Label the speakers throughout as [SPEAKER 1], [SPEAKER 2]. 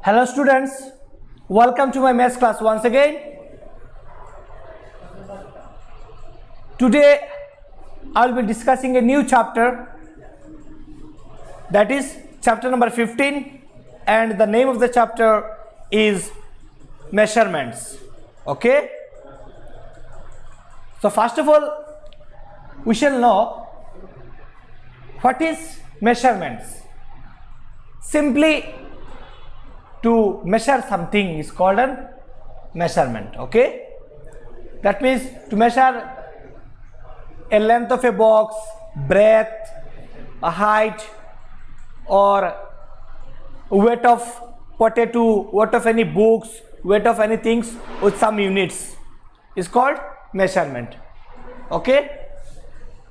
[SPEAKER 1] Hello students, welcome to my maths class once again. Today I will be discussing a new chapter, that is chapter number 15, and the name of the chapter is measurements. Okay, so first of all we shall know what is measurements. Simply to measure something is called a measurement. Okay, that means to measure a length of a box, breadth, a height, or weight of potato, weight of any books, weight of any things with some units is called measurement. Okay,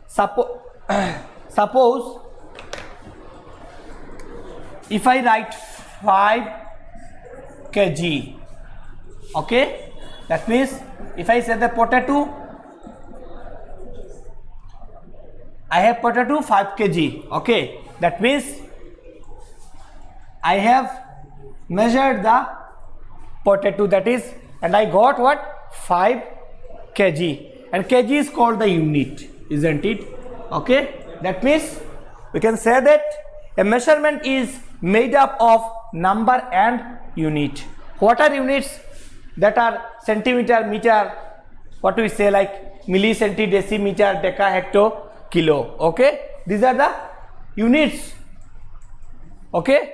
[SPEAKER 1] suppose if I write 5 kg, okay, that means if I say the potato, I have potato 5 kg, okay, that means I have measured the potato, that is, and I got what, 5 kg, and kg is called the unit, isn't it? Okay, that means we can say that a measurement is made up of number and unit. What are units? That are centimeter, meter, what do we say, like milli, centi, decimeter, deca, hecto, kilo. Okay, these are the units. Okay,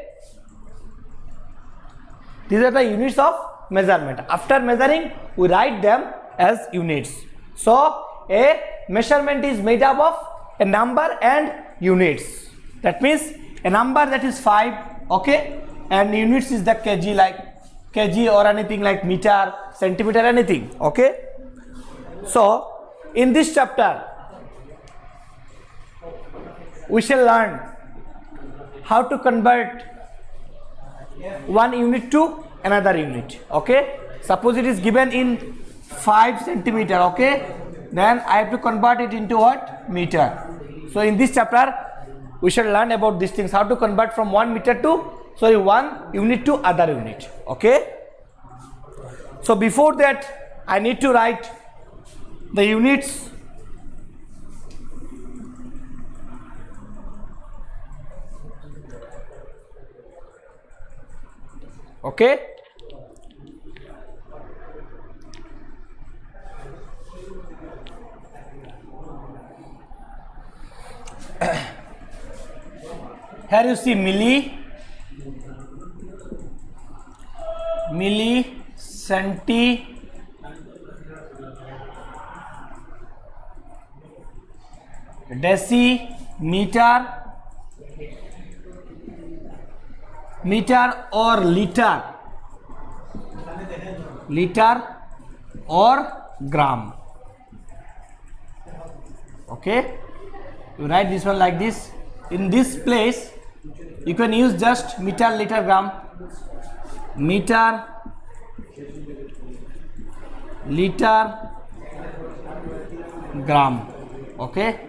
[SPEAKER 1] these are the units of measurement. After measuring we write them as units. So a measurement is made up of a number and units. That means a number, that is 5, okay, and units is the kg, like kg or anything like meter, centimeter, anything. Okay, so in this chapter we shall learn how to convert one unit to another unit. Okay, suppose it is given in 5 centimeter, okay, then I have to convert it into what, meter. So in this chapter we shall learn about these things, how to convert from one unit to other unit. Okay, so before that I need to write the units. Okay, here you see milli, centi, deci, meter, or liter or gram. Okay, you write this one like this. In this place you can use just meter, liter, gram, meter, liter, gram. Okay,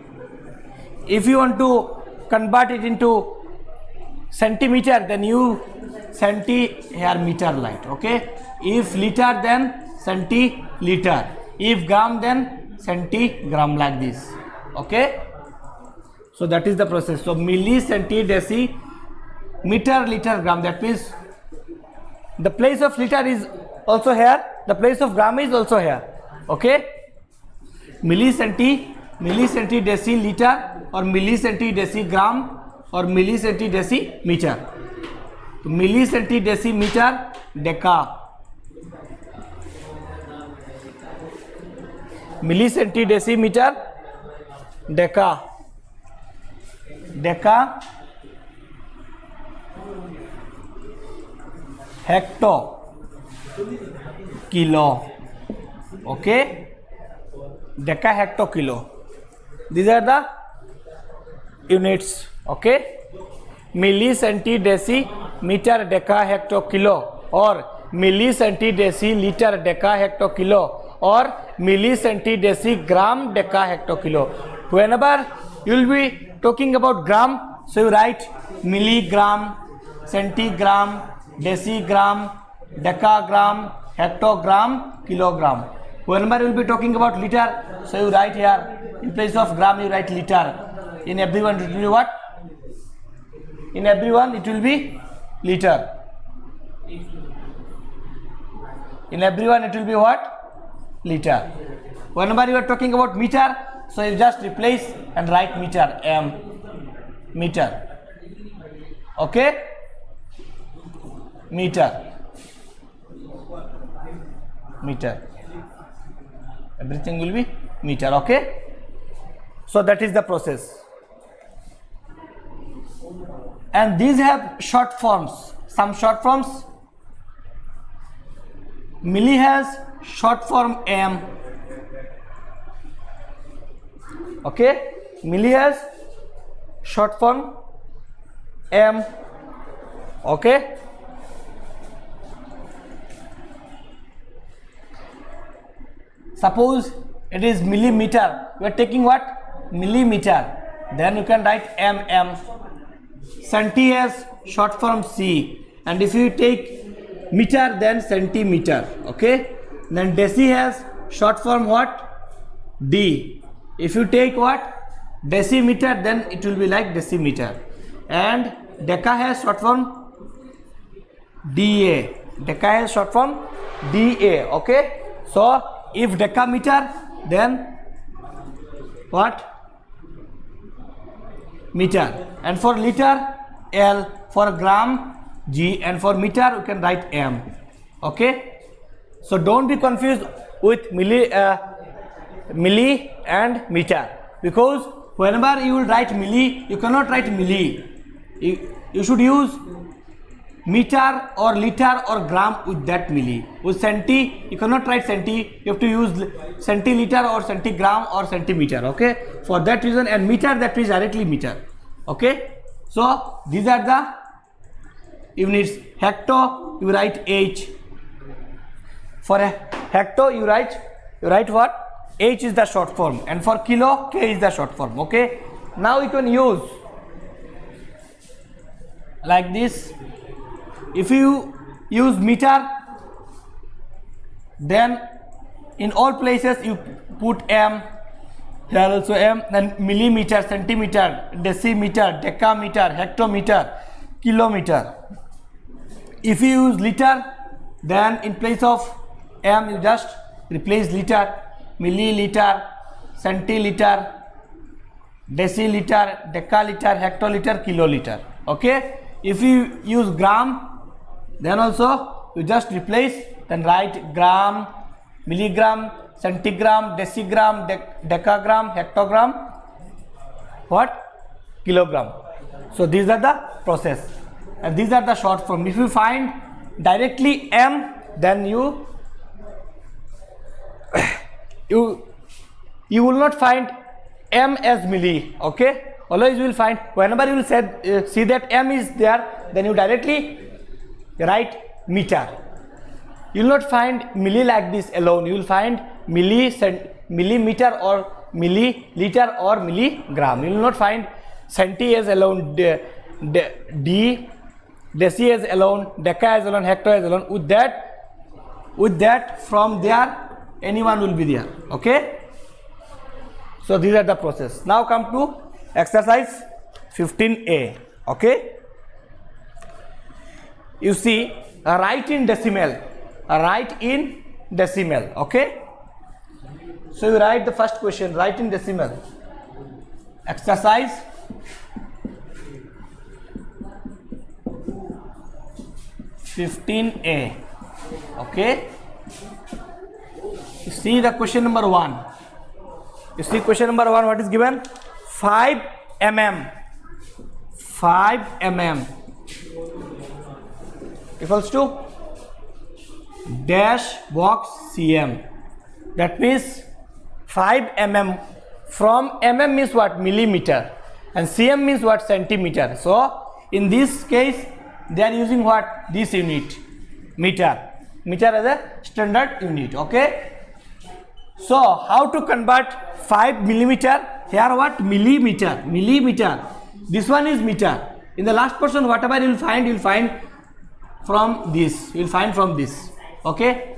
[SPEAKER 1] if you want to convert it into centimeter, then you centi here meter light. Okay, if liter then centiliter, if gram then centigram, like this. Okay, so that is the process. So milli, centi, deci, meter, liter, gram, that means the place of liter is also here, the place of gram is also here. Okay, milli, centi, deci, liter, or milli, centi, deci, gram, or milli, centi, deci, meter. तो milli, centi, deci, meter, deca, milli, centi, deci, meter, deca, hecto, kilo. Okay, deca, hecto, kilo. These are the units. Okay, milli, centi, deci, meter, deca, hecto, kilo, or milli, centi, deci, liter, deca, hecto, kilo, or milli, centi, deci, gram, deca, hecto, kilo. Whenever you will be talking about gram, so you write milligram, centigram, decigram, decagram, hectogram, kilogram. Whenever you will be talking about liter, so you write here, in place of gram you write liter. In everyone it will be what? In everyone it will be liter. In everyone it will be what? Liter. Whenever you are talking about meter, so you just replace and write meter, m, meter. Okay? Meter. Meter. Everything will be meter. Okay? So that is the process. And these have short forms. Some short forms. Milli has short form m. Okay? Milli has short form m. Okay? Suppose it is millimeter. We are taking what? Millimeter. Then you can write mm. Centi has short form c. And if you take meter, then centimeter. Okay? Then deci has short form what? D. If you take what? Decimeter, then it will be like decimeter. And deca has short form DA. Deca has short form DA. Okay? So if decameter, then what? Meter. And for liter, L. For gram, G. And for meter, you can write M. Okay? So don't be confused with milli and meter, because whenever you will write milli, you cannot write milli. You should use meter or liter or gram with that milli. With centi, you cannot write centi. You have to use centiliter or centigram or centimeter. Okay? For that reason, and meter, that is directly meter. Okay? So these are the units. Hecto, you write H. For a hecto, you write what? H is the short form, and for kilo, K is the short form. Okay? Now you can use like this. If you use meter, then in all places you put m. Here also m. Then millimeter, centimeter, decimeter, decameter, hectometer, kilometer. If you use liter, then in place of m you just replace liter. Milliliter, centiliter, deciliter, decaliter, hectoliter, kiloliter. Okay? If you use gram, then also you just replace, then write gram, milligram, centigram, decigram, decagram, hectogram, what? Kilogram. So these are the process, and these are the short form. If you find directly m, then you will not find m as milli. Okay? Always you will find, whenever you will see that m is there, then you directly write meter. You will not find milli like this alone. You will find millimeter or milliliter or milligram. You will not find centi as alone, d, deci as alone, deca as alone, hecto as alone. With that from there, anyone will be there. Okay? So these are the process. Now come to exercise 15a. Okay? You see, write in decimal. Write in decimal. Okay? So you write the first question, write in decimal. Exercise 15a. Okay? You see the question number 1. You see question number 1, what is given? 5 mm. 5 mm equals to dash box cm. That means 5 mm. From mm means what? Millimeter. And cm means what? Centimeter. So in this case, they are using what? This unit, meter. Meter as a standard unit. Okay? So how to convert 5 millimeter? Here what? Millimeter. Millimeter. This one is meter. In the last portion, whatever you will find from this. You will find from this. Okay.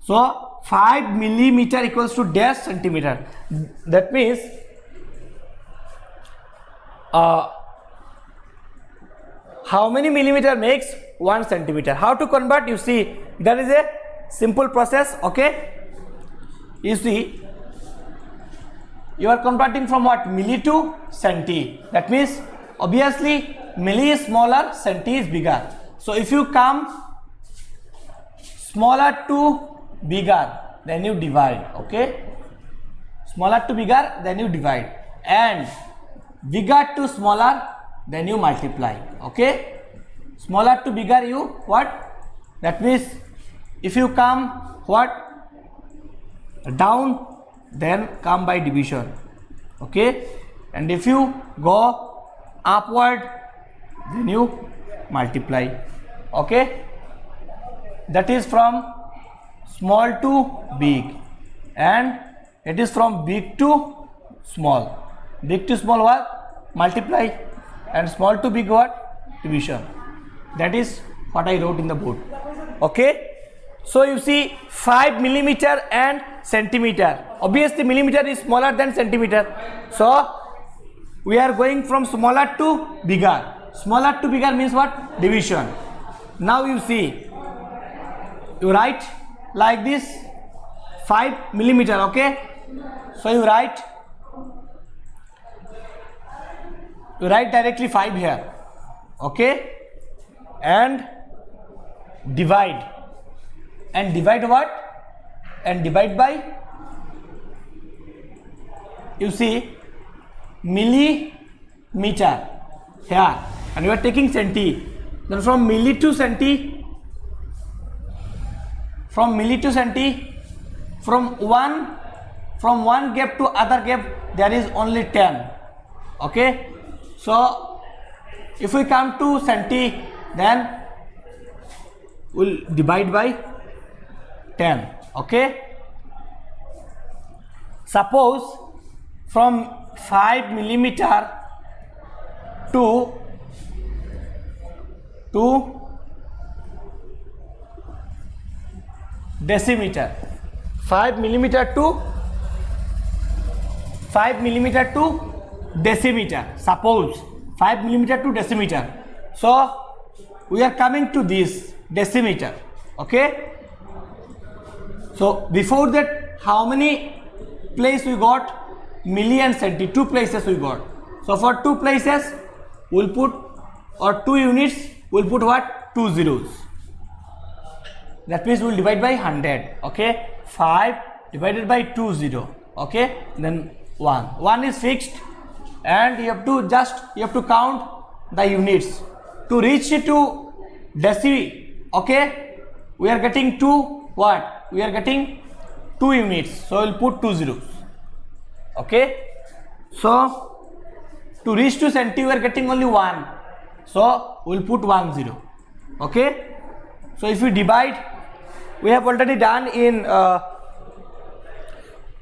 [SPEAKER 1] So 5 millimeter equals to dash centimeter. That means how many millimeter makes 1 centimeter? How to convert? You see, that is a simple process. Okay. You see, you are converting from what? Milli to centi. That means obviously milli is smaller, centi is bigger. So if you come smaller to bigger, then you divide. Okay, smaller to bigger, then you divide, and bigger to smaller, then you multiply. Okay, smaller to bigger, you what? That means if you come what? Down, then come by division. Okay, and if you go upward, then you multiply. Okay, that is from small to big, and it is from big to small. Big to small what? Multiply, and small to big what? Division. That is what I wrote in the board. Okay, so you see 5 millimeter and centimeter. Obviously millimeter is smaller than centimeter, so we are going from smaller to bigger. Smaller to bigger means what? Division. Now you see, you write like this, 5 millimeter. Okay, so you write directly 5 here. Okay, and divide, and divide what? And divide by, you see, millimeter here, and you are taking centi. Then from milli to centi, from milli to centi, from one gap to other gap, there is only 10. Okay, so if we come to centi, then we'll divide by 10. Okay, suppose from 5 millimeter to decimeter, 5 millimeter to decimeter. Suppose 5 millimeter to decimeter. So we are coming to this decimeter. Okay, so before that, how many place we got? Milli and centi, 2 places we got. So for 2 places we'll put, or 2 units we'll put what? 2 zeros. That means we'll divide by 100. Okay, 5 divided by 2 0. Okay, then 1 is fixed, and you have to count the units to reach to deci. Okay, we are getting 2 what? We are getting 2 units, so we'll put 2 zeros. Okay, so to reach to centi we are getting only 1, so we'll put 1 0. Okay, so if we divide, we have already done in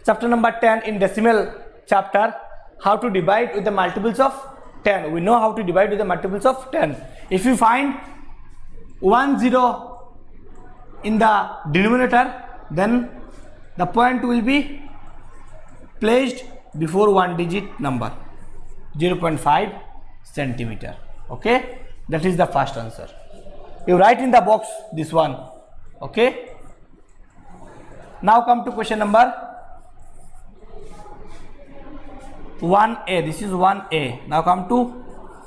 [SPEAKER 1] chapter number 10 in decimal chapter how to divide with the multiples of 10. We know how to divide with the multiples of 10. If you find 1 0 in the denominator, then the point will be placed before 1 digit number, 0.5 centimeter. Okay, that is the first answer. You write in the box this one. Okay, now come to question number 1a. This is 1a. Now come to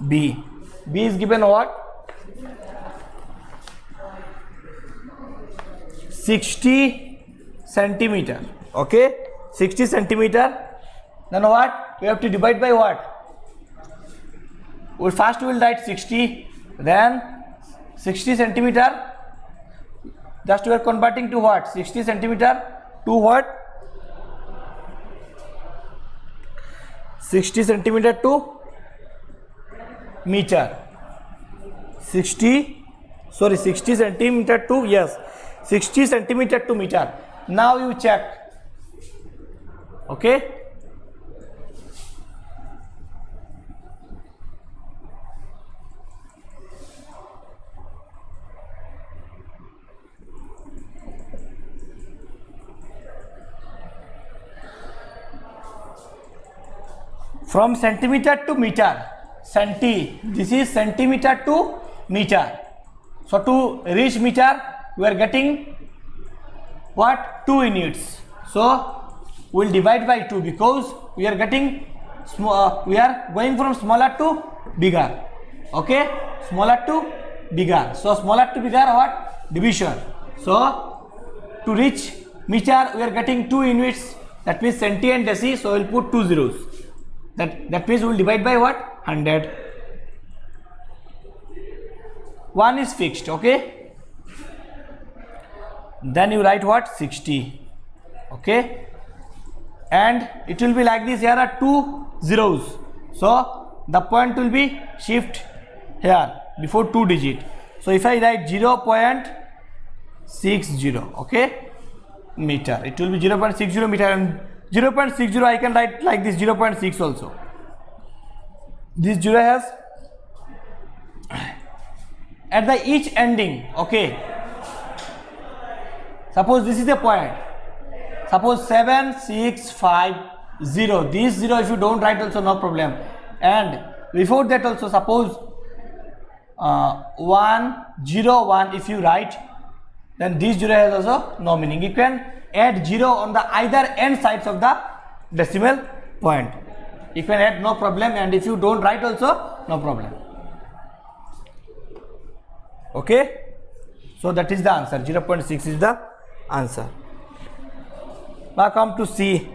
[SPEAKER 1] b. B is given what? 60 centimeter. Okay, 60 centimeter. Then what? We have to divide by what? Well, first we will write 60, then 60 centimeter. Just we are converting to what? 60 centimeter to what? 60 centimeter to meter. 60 centimeter to, yes, 60 centimeter to meter. Now you check. Okay, from centimeter to meter. This is centimeter to meter. So to reach meter we are getting what? 2 units. So we'll divide by 2 because we are getting we are going from smaller to bigger. Okay, smaller to bigger. So smaller to bigger what? Division. So to reach meter we are getting 2 units, that means centi and deci, so we'll put 2 zeros. That means we'll divide by what? 100. 1 is fixed. Okay, then you write what? 60. Okay, and it will be like this. Here are 2 zeros, so the point will be shift here before 2 digit. So if I write 0.60, okay, meter, it will be 0.60 meter, and 0.60 I can write like this, 0.6 also. This 0 has at the each ending. Okay, suppose this is the point, suppose 7 6 5 0, this 0 if you don't write also no problem, and before that also suppose 1 0 1 if you write, then this 0 has also no meaning. You can add 0 on the either end sides of the decimal point. You can add, no problem, and if you don't write also no problem. Okay, so that is the answer. 0.6 is the answer. Now come to C.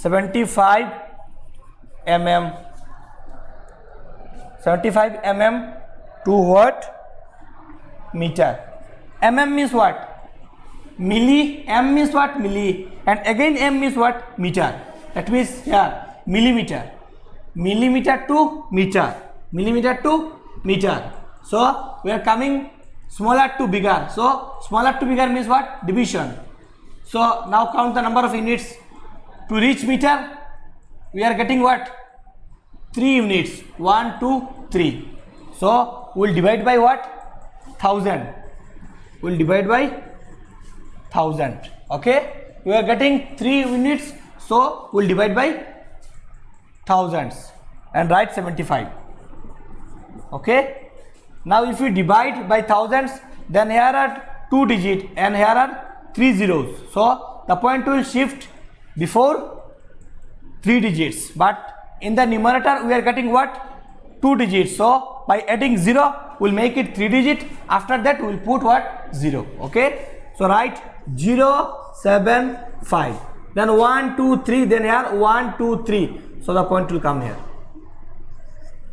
[SPEAKER 1] 75 mm. 75 mm to what? Meter. Mm means what? Milli. M means what? Milli. And again M means what? Meter. That means here millimeter. Millimeter to meter. Millimeter to meter. So we are coming smaller to bigger. So smaller to bigger means what? Division. So now count the number of units. To reach meter we are getting what? 3 units. 1 2 3. So we'll divide by what? 1000. We'll divide by 1000. Okay, we are getting 3 units, so we'll divide by thousands and write 75. Okay, now if we divide by thousands, then here are 2 digits and here are 3 zeros, so the point will shift before 3 digits, but in the numerator we are getting what? 2 digits. So by adding 0 we'll make it 3 digit. After that we'll put what? 0. Okay, so write 0 7 5, then 1 2 3, then here 1 2 3, so the point will come here.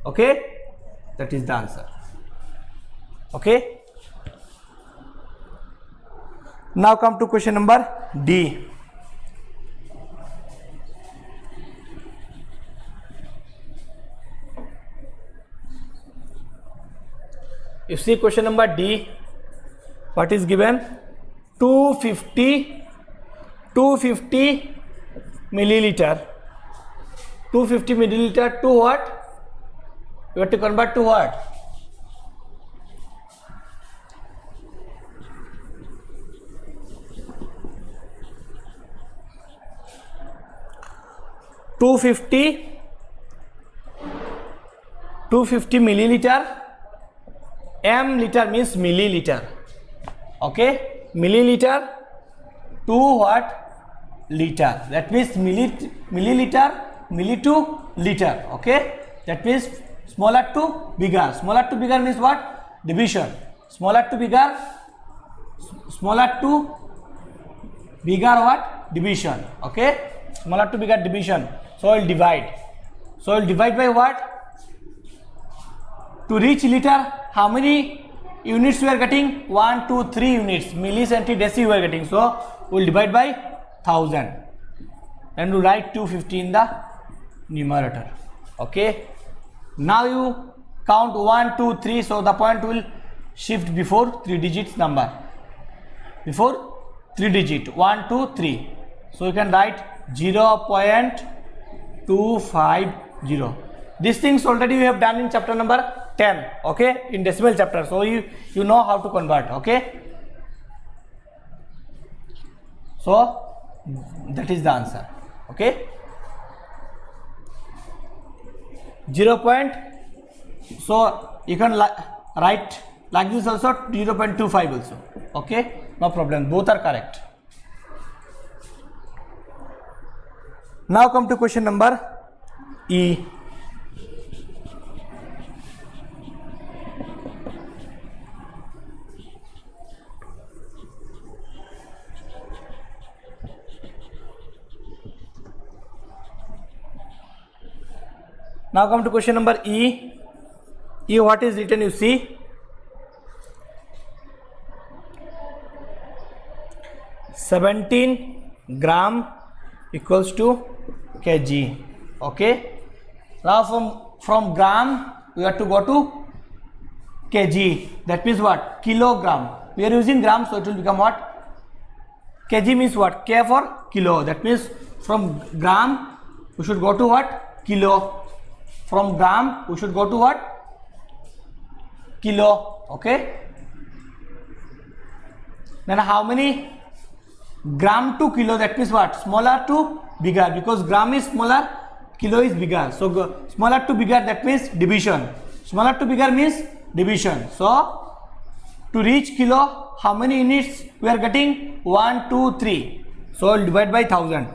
[SPEAKER 1] Okay, that is the answer. Okay, now come to question number D. You see question number D, what is given? 250 milliliter. 250 milliliter to what? You have to convert to what? 250 milliliter. M liter means milliliter. Okay, milliliter to what? Liter. That means milliliter, milli to liter. Okay, that means smaller to bigger. Smaller to bigger means what? Division. Smaller to bigger. Smaller to bigger what? Division. Okay, smaller to bigger division. So we'll divide. So we'll divide by what? To reach liter, how many units we are getting? 1 2 3 units. Milli, centi, deci we are getting. So we'll divide by 1000 and we write 250 in the numerator. Okay, now you count 1 2 3, so the point will shift before 3 digits number. Before 3 digit 1 2 3, so you can write 0.250. These things already we have done in chapter number 10. Okay, in decimal chapter, so you know how to convert. Okay, so that is the answer. Okay, 0 point, so you can write like this also, 0.25 also. Okay, no problem, both are correct. Now come to question number E. Now come to question number E. E, what is written, you see, 17 gram equals to kg. Okay, now from gram we have to go to kg, that means what, kilogram. We are using gram, so it will become what, kg means what, k for kilo, that means from gram we should go to what, kilo. From gram we should go to what, kilo. Okay, then how many gram to kilo, that means what, smaller to bigger, because gram is smaller, kilo is bigger, so smaller to bigger, that means division. Smaller to bigger means division. So to reach kilo, how many units we are getting, 1 2 3, so we'll divide by 1000.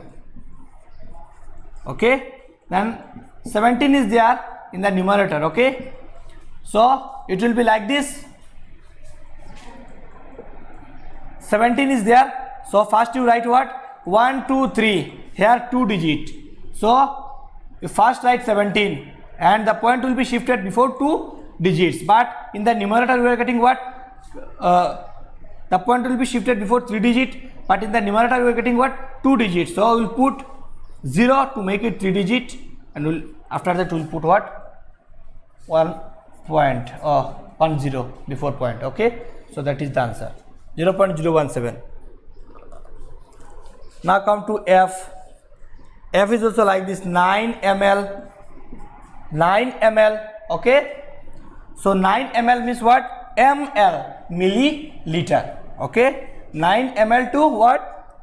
[SPEAKER 1] Okay, then 17 is there in the numerator. Okay, so it will be like this, 17 is there, so first you write what, 1 2 3, here 2 digit, so you first write 17 and the point will be shifted before 2 digits, but in the numerator we are getting what, the point will be shifted before 3 digit, but in the numerator we are getting what, 2 digits, so we will put 0 to make it 3 digit, and we'll, after that we will put what, 1 point, 10 before point. Okay, so that is the answer, 0.017. Now come to F. F is also like this, 9 ml. 9 ml. Okay, so 9 ml means what, ml, milliliter. Okay, 9 ml to what,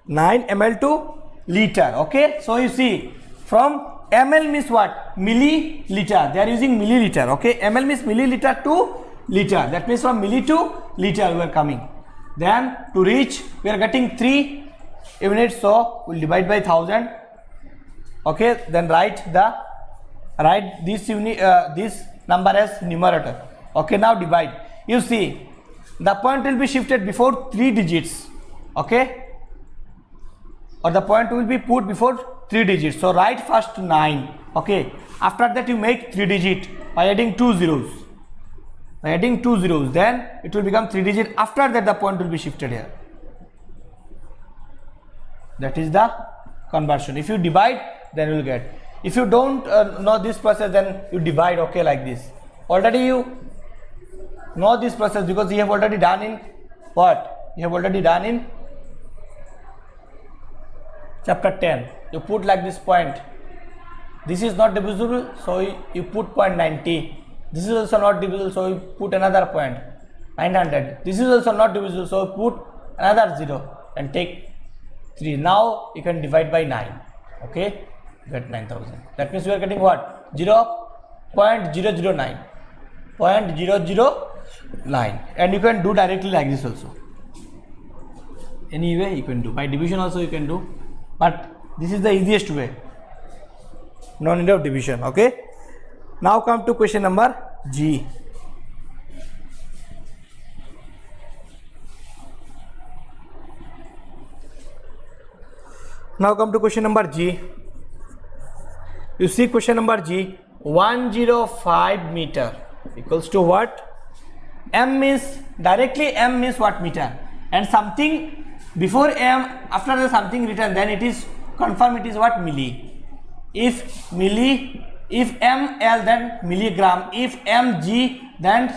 [SPEAKER 1] 9 ml to liter. Okay, so you see, from ml means what, milliliter, they are using milliliter. Okay, ml means milliliter to liter, that means from milli to liter we are coming. Then to reach we are getting 3 units, so we'll divide by 1000. Okay, then write this unit, this number as numerator. Okay, now divide. You see, the point will be shifted before 3 digits. Okay, or the point will be put before 3 digits, so write first 9. Okay, after that you make 3 digit by adding 2 zeros. By adding 2 zeros, then it will become 3 digit. After that the point will be shifted here. That is the conversion. If you divide, then you will get. If you don't know this process, then you divide. Okay, like this. Already you know this process because you have already done in what? You have already done in chapter 10. You put like this point. This is not divisible, so you put 0.90. This is also not divisible, so you put another point, 900. This is also not divisible, so you put another 0 and take 3. Now you can divide by 9. Okay, get 9000. That means we are getting what? 0.009. 0.009. And you can do directly like this also. Anyway, you can do. By division also you can do. But this is the easiest way. No need of division. Okay. Now come to question number G. Now come to question number G. You see question number G, 105 meter equals to what? M means, directly M means what? Meter. And something before M, after the something written, then it is confirm it is what? Milli. If milli, if ml, then milligram. If mg, then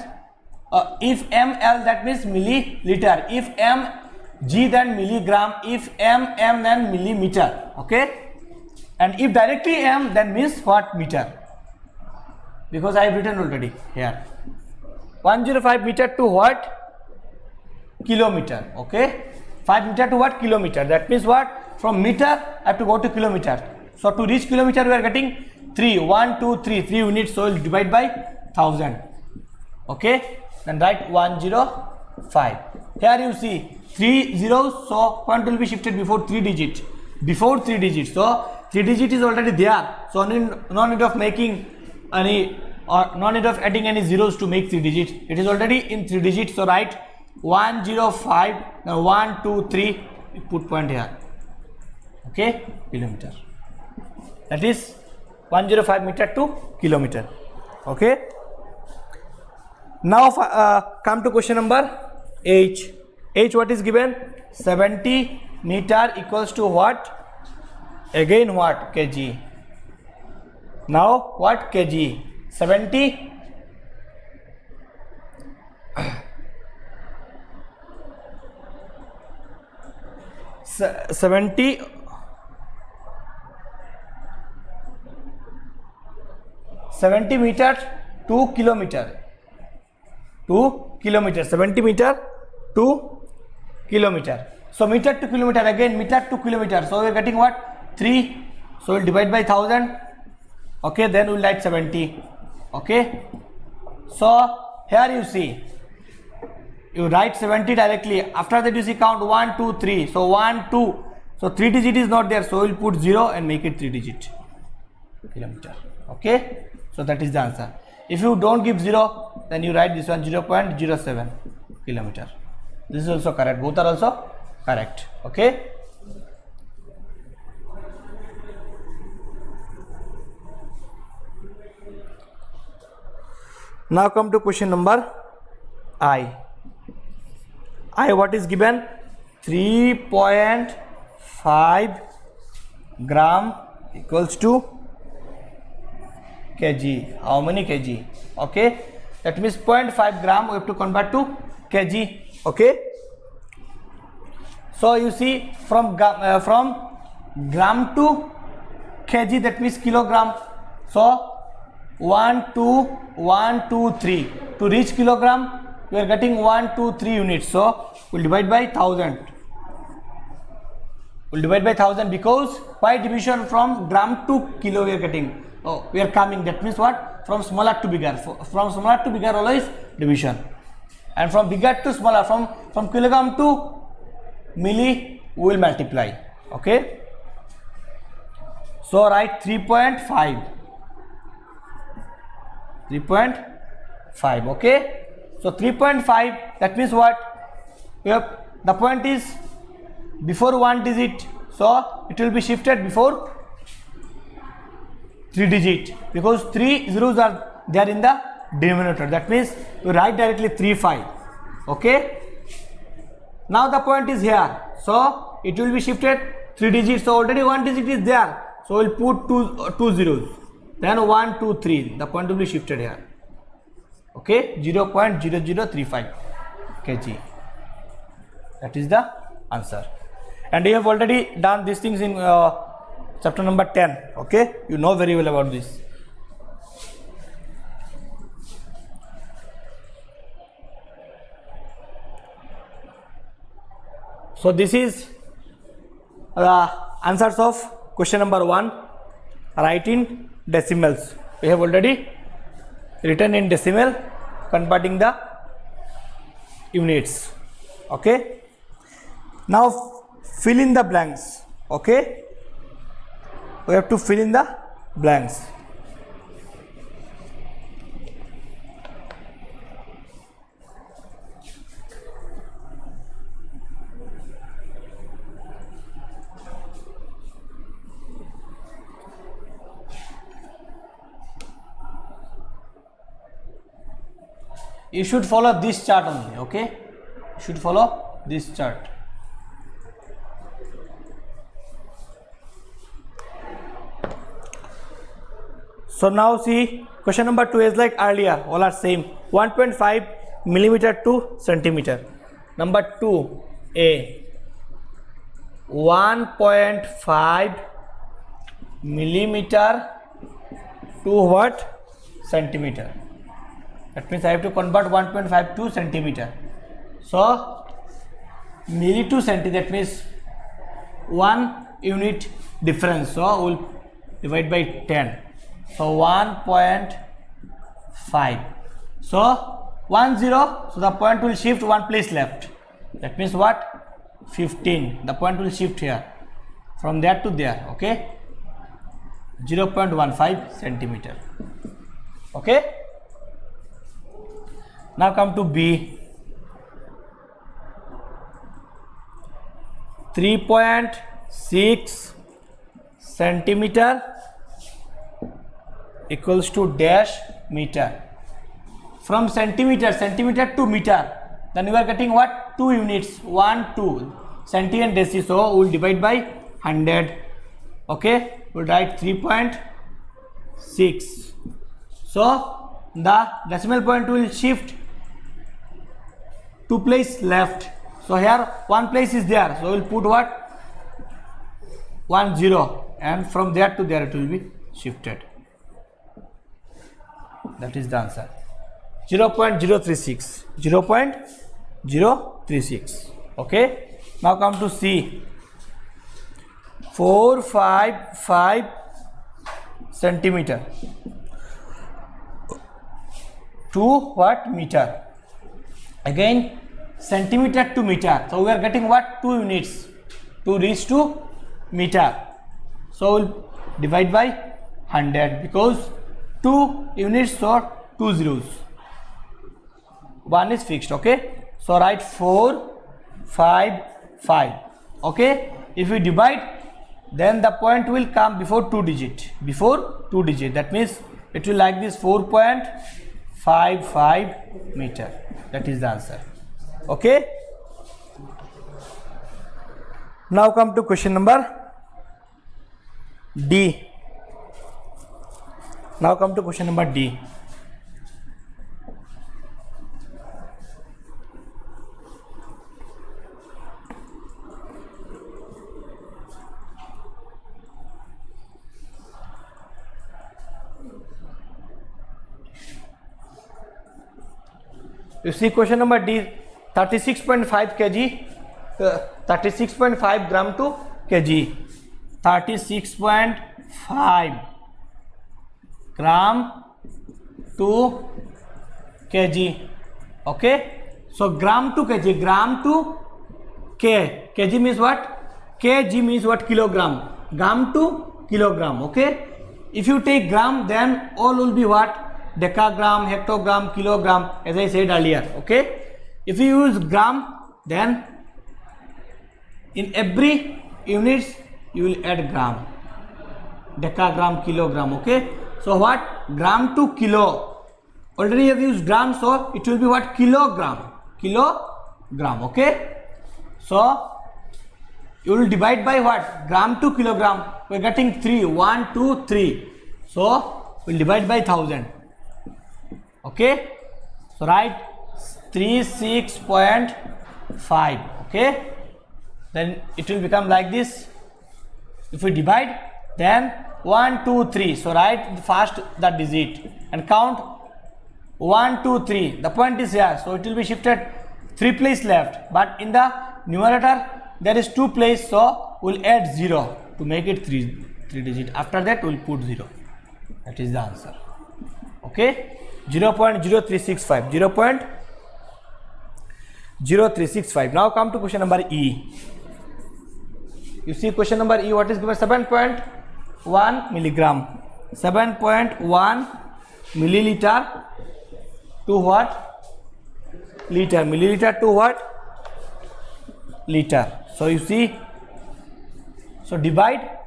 [SPEAKER 1] if ml, that means milliliter. If mg, then milligram. If mm, then millimeter. Okay, and if directly m, then means what? Meter, because I have written already here. 105 meter to what? Kilometer. Okay, 5 meter to what? Kilometer. That means what? From meter I have to go to kilometer. So to reach kilometer we are getting 3, 1, 2, 3, 3 units, so we'll divide by 1000. Okay, then write 105. Here you see 3 zeros, so point will be shifted before 3 digits. Before 3 digits, so 3 digit is already there, so no need of making any or no need of adding any zeros to make 3 digits. It is already in 3 digits, so write 105. Now 1, 2, 3. Put point here. Okay, kilometer. That is 105 meter to kilometer. Okay. Now come to question number H. H, what is given? 70 meter equals to what? Again what? Kg. Now what? Kg. 70 70 70 meter to kilometer. 70 meter to kilometer. So meter to kilometer, again meter to kilometer. So we are getting what? 3. So we'll divide by 1000. Okay, then we'll write 70. Okay. So here you see, you write 70 directly. After that you see count 1, 2, 3. So 1, 2. So 3 digit is not there. So we'll put 0 and make it 3 digit. Kilometer. Okay. So that is the answer. If you don't give 0, then you write this one 0.07 kilometer. This is also correct. Both are also correct. Okay. Now come to question number I. I, what is given? 3.5 gram equals to kg. How many kg? Okay, that means 0.5 gram we have to convert to kg. Okay, so you see from gram to kg, that means kilogram. So 1, 2, 1, 2, 3. To reach kilogram, we are getting 1, 2, 3 units. So we'll divide by 1000. We'll divide by 1000 because why division from gram to kilo we are getting? Oh, we are coming. That means what? From smaller to bigger. From smaller to bigger always division. And from bigger to smaller, from kilogram to milli, we will multiply. Okay. So write 3.5. 3.5. Okay. So 3.5, that means what? We have, the point is before 1 digit, so it will be shifted before 3 digit because 3 zeros are there in the denominator. That means we write directly 3.5. Okay. Now the point is here, so it will be shifted 3 digits. So already 1 digit is there, so we'll put two zeros. Then 1, 2, 3. The point will be shifted here. Okay, 0.0035 kg. That is the answer. And we have already done these things in chapter number 10. Okay, you know very well about this. So this is the answers of question number 1. Write in decimals. We have already written in decimal, converting the units. Okay. Now fill in the blanks. Okay. We have to fill in the blanks. You should follow this chart only. Okay, you should follow this chart. So now see, question number 2 is like earlier, all are same. 1.5 millimeter to centimeter. Number 2a, 1.5 millimeter to what? Centimeter. That means I have to convert 1.5 to centimeter. So milli to centi, that means 1 unit difference. So we'll divide by 10. So 1.5. So 1 0. So the point will shift one place left. That means what? 15. The point will shift here from there to there. Okay. 0.15 centimeter. Okay. Now come to B. 3.6 centimeter equals to dash meter. From centimeter to meter, then we are getting what? 2 units. 1, 2 centi and deci. So we will divide by 100. Okay, we will write 3.6. So the decimal point will shift 2 place left. So here 1 place is there. So we will put what? 1 0, and from there to there it will be shifted. That is the answer. 0.036. 0.036. Okay. Now come to C. 455 centimeter to what? Meter. Again centimeter to meter. So we are getting what? 2 units to reach to meter. So we'll divide by 100 because 2 units or 2 zeros. 1 is fixed. Okay. So write 455. Okay. If we divide, then the point will come before 2 digit. Before 2 digit. That means it will like this 4.55 meter. That is the answer. Okay. Now come to question number D. Now come to question number D. You see question number D, 36.5 kg, 36.5 gram to kg, 36.5 gram to kg. Okay, so gram to kg, gram to k, kg means what? Kg means what? Kilogram, gram to kilogram. Okay, if you take gram, then all will be what? Decagram, hectogram, kilogram, as I said earlier. Okay, if you use gram, then in every units you will add gram, decagram, kilogram. Okay, so what? Gram to kilo. Already you have used gram, so it will be what? Kilogram, kilogram. Okay, so you will divide by what? Gram to kilogram. We are getting 3, 1, 2, 3. So we will divide by 1000. Okay, so write 36.5. Okay, then it will become like this. If we divide, then 1, 2, 3. So write first the digit and count 1, 2, 3. The point is here, so it will be shifted 3 place left, but in the numerator there is 2 place, so we'll add 0 to make it 3 digit. After that we'll put 0. That is the answer. Okay, 0.0365. 0.0365. Now come to question number E. You see question number E, what is given? 7.1 milligram. 7.1 milliliter to what? Liter. Milliliter to what? Liter. So you see, so divide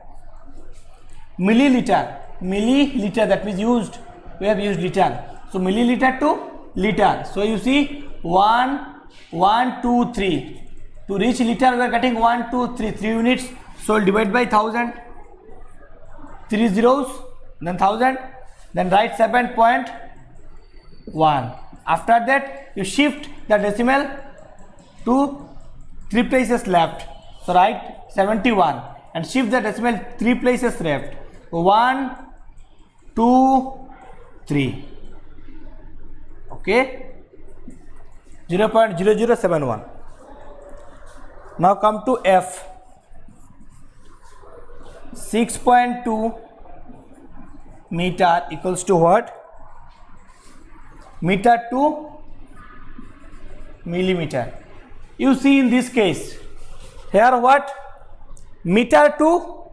[SPEAKER 1] milliliter. Milliliter, that means used. We have used liter. So milliliter to liter. So you see 1, 1, 2, 3. To reach liter we are getting 1, 2, 3. 3 units. So we'll divide by 1000. 3 zeros. Then 1000. Then write 7.1. After that you shift the decimal to 3 places left. So write 71 and shift the decimal 3 places left. 1, 2, 3. Okay, 0.0071. Now come to F. 6.2 meter equals to what? Meter to millimeter. You see in this case, here what? Meter to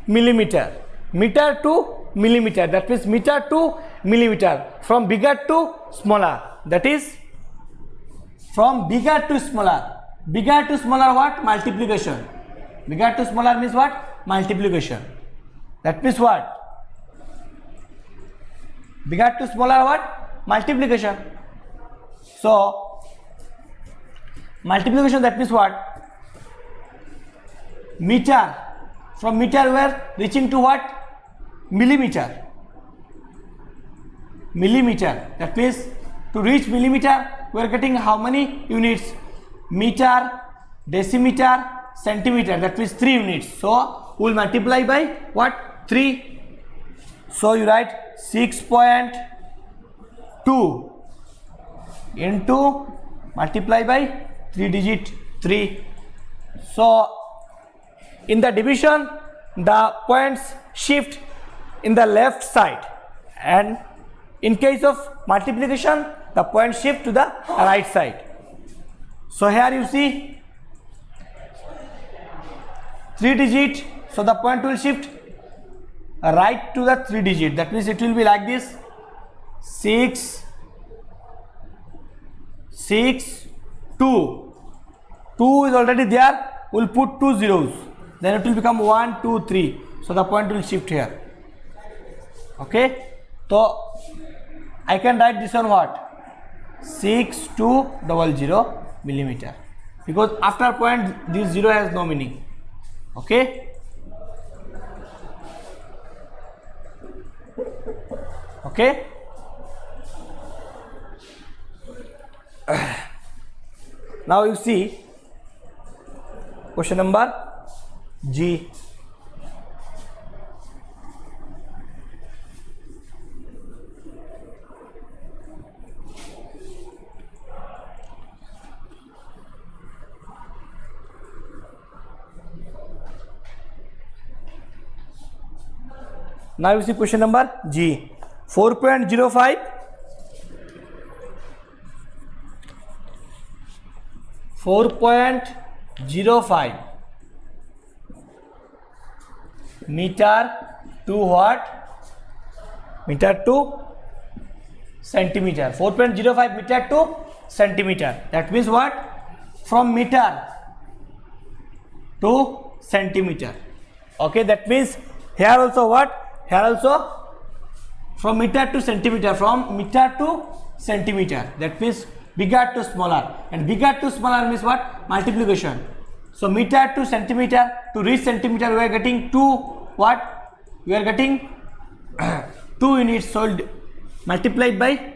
[SPEAKER 1] millimeter. Meter to millimeter. That means meter to millimeter. From bigger to smaller. That is from bigger to smaller. Bigger to smaller what? Multiplication. Bigger to smaller means what? Multiplication. That means what? Bigger to smaller what? Multiplication. So multiplication, that means what? Meter. From meter we are reaching to what? Millimeter. Millimeter. That means to reach millimeter we are getting how many units? Meter, decimeter, centimeter. That means 3 units. So we will multiply by what? 3. So you write 6.2 into multiply by 3 digit 3. So in the division the points shift in the left side, and in case of multiplication the point shift to the right side. So here you see 3 digit, so the point will shift right to the 3 digit. That means it will be like this: 6, 6, 2. 2 is already there, we will put 2 zeros, then it will become 1, 2, 3. So the point will shift here. Okay, so I can write this one what? 6200 millimeter, because after point this 0 has no meaning. Okay, okay. Now you see question number G. Now you see question number G. 4.05 meter to what? Meter to centimeter. 4.05 meter to centimeter. That means what? From meter to centimeter. Okay, that means here also what? Here also from meter to centimeter. From meter to centimeter. That means bigger to smaller, and bigger to smaller means what? Multiplication. So meter to centimeter, to reach centimeter we are getting 2 what? We are getting 2 units, so multiplied by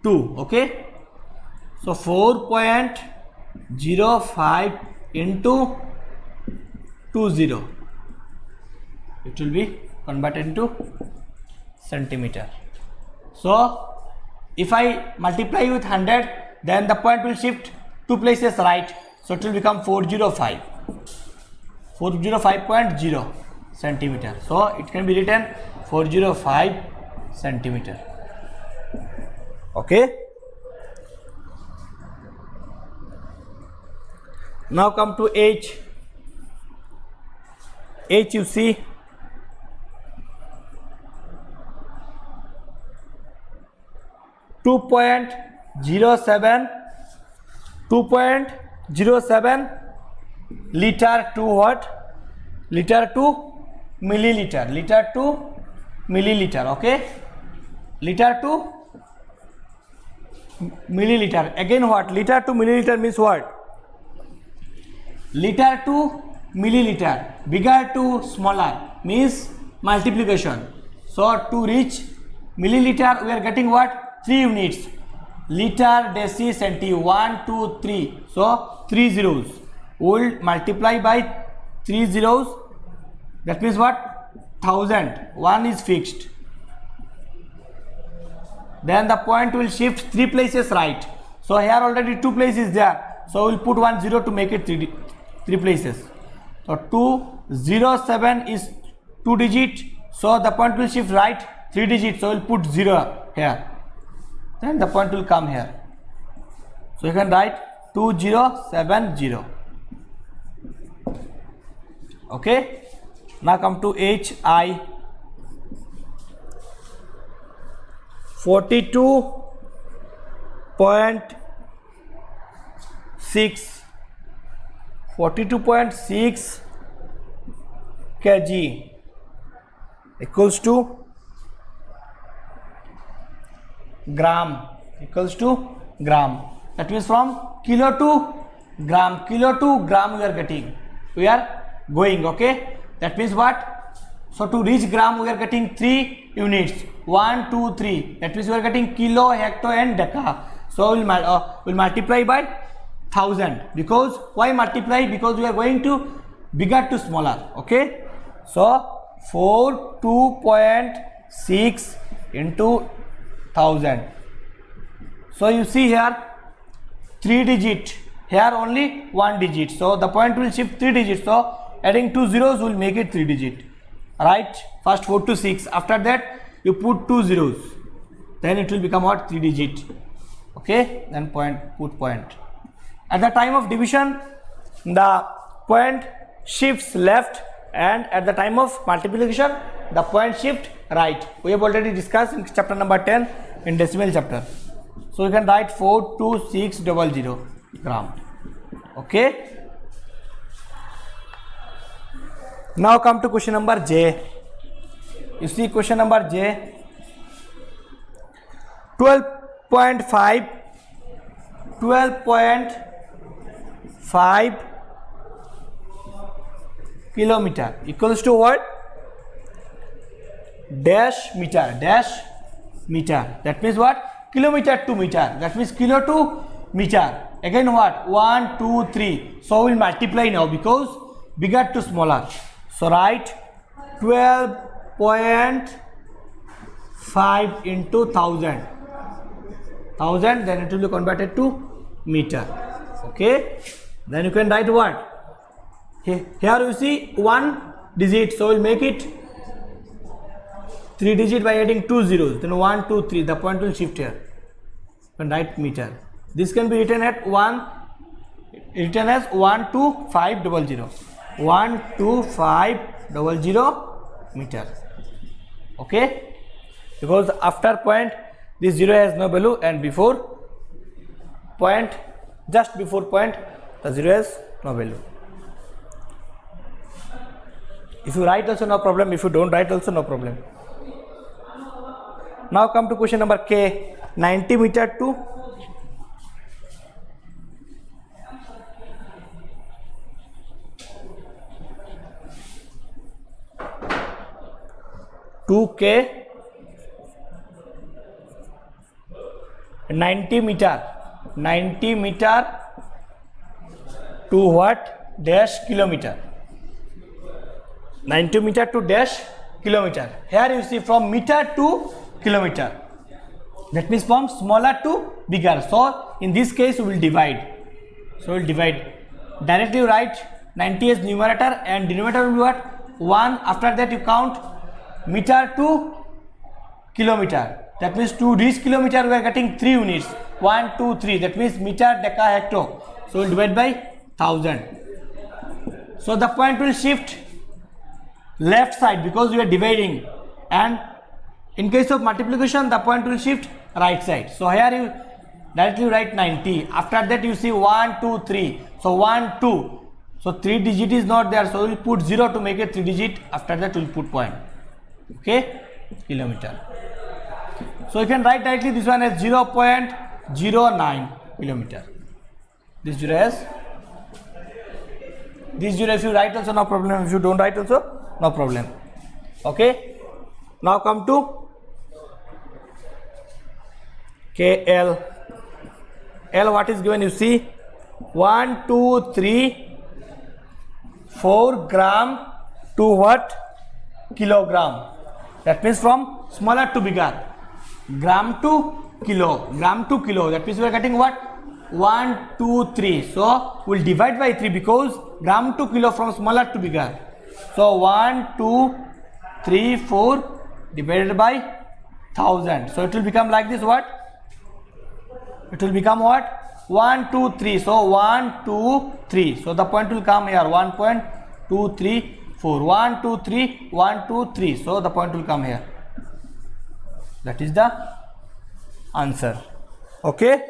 [SPEAKER 1] 2. Okay, so 4.05 into 20, it will be converted into centimeter. So if I multiply with 100, then the point will shift 2 places right, so it will become 405 405.0 centimeter. So it can be written 405 centimeter. Okay, now come to H. H you see 2.07 liter to what? Liter to milliliter. Liter to milliliter. Okay, liter to milliliter. Again what? Liter to milliliter means what? Liter to milliliter. Bigger to smaller means multiplication. So to reach milliliter we are getting what? 3 units: liter, deci, centi. 1, 2, 3. So 3 zeros. We'll multiply by 3 zeros. That means what? 1000. 1 is fixed. Then the point will shift 3 places right. So here already 2 places there. So we'll put 1 0 to make it 3 places. So 207 is 2 digit. So the point will shift right 3 digits, so we'll put 0 here, then the point will come here. So you can write 2070. Okay, now come to HI. 42.6 kg equals to gram, that means from kilo to gram we are getting, we are going. Okay, that means what? So to reach gram we are getting 3 units, 1 2 3, that means we are getting kilo, hecto and deca. So we'll multiply by 1000, because why multiply? Because we are going to bigger to smaller. Okay, so 42.6 into 1000. So you see here 3 digit, here only 1 digit, so the point will shift 3 digits, so adding 2 zeros will make it 3 digit, right? First 4 to 6, after that you put 2 zeros, then it will become what? 3 digit. Okay, then put point. At the time of division the point shifts left, and at the time of multiplication the point shift right. We have already discussed in chapter number 10 in decimal chapter. So you can write 42600 gram. Okay, now come to question number J. You see question number J, 12.5 kilometer equals to what? Dash meter, that means what? Kilometer to meter, that means kilo to meter. Again what? 1 2 3, so we'll multiply now because bigger to smaller. So write 12.5 into 1000, then it will be converted to meter. Okay, then you can write what? Here you see 1 digit, so we'll make it 3 digit by adding 2 zeros, then 1 2 3, the point will shift here. You can write meter. This can be written as 12500, 12500 meter. Okay, because after point this 0 has no value, and before point, just before point, the 0 has no value. If you write also no problem, if you don't write also no problem. Now come to question number K, 90 meter to 2K, 90 meter to what? Dash kilometer. 90 meter to dash kilometer. Here you see from meter to kilometer, that means from smaller to bigger. So in this case we will divide. So we will divide. Directly write 90 as numerator and denominator will be what? 1. After that you count meter to kilometer. That means to reach kilometer we are getting 3 units. 1 2 3. That means meter, deca, hecto. So we will divide by 1000. So the point will shift left side because we are dividing, and in case of multiplication the point will shift right side. So here you directly write 90. After that you see 1 2 3. So 1 2. So 3 digit is not there. So we will put 0 to make it 3 digit. After that we will put point. Okay, kilometer. So you can write directly this one as 0.09 kilometer. This 0 as this 0. If you write also no problem. If you don't write also no problem. Okay. Now come to KL. L what is given? You see 1 2 3 4 gram to what? Kilogram. That means from smaller to bigger. Gram to kilo. That means we are getting what? 1 2 3. So we will divide by 3 because gram to kilo from smaller to bigger. So 1 2 34 divided by 1000. So it will become like this. What? It will become what? 1, 2, 3. So 1, 2, 3. So the point will come here. 1.234. 1, 2, 3. 1, 2, 3. So the point will come here. That is the answer. Okay.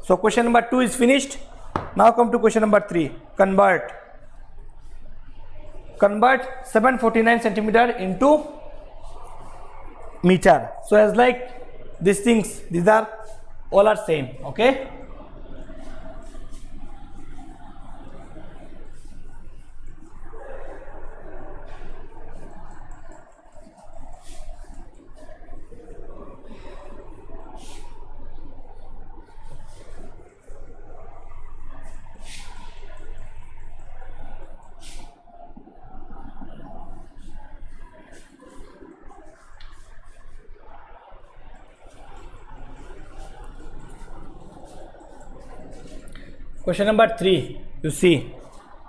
[SPEAKER 1] So question number 2 is finished. Now come to question number 3. Convert 749 centimeter into meter. So as like these things, these are all are same. Okay. Question number 3, you see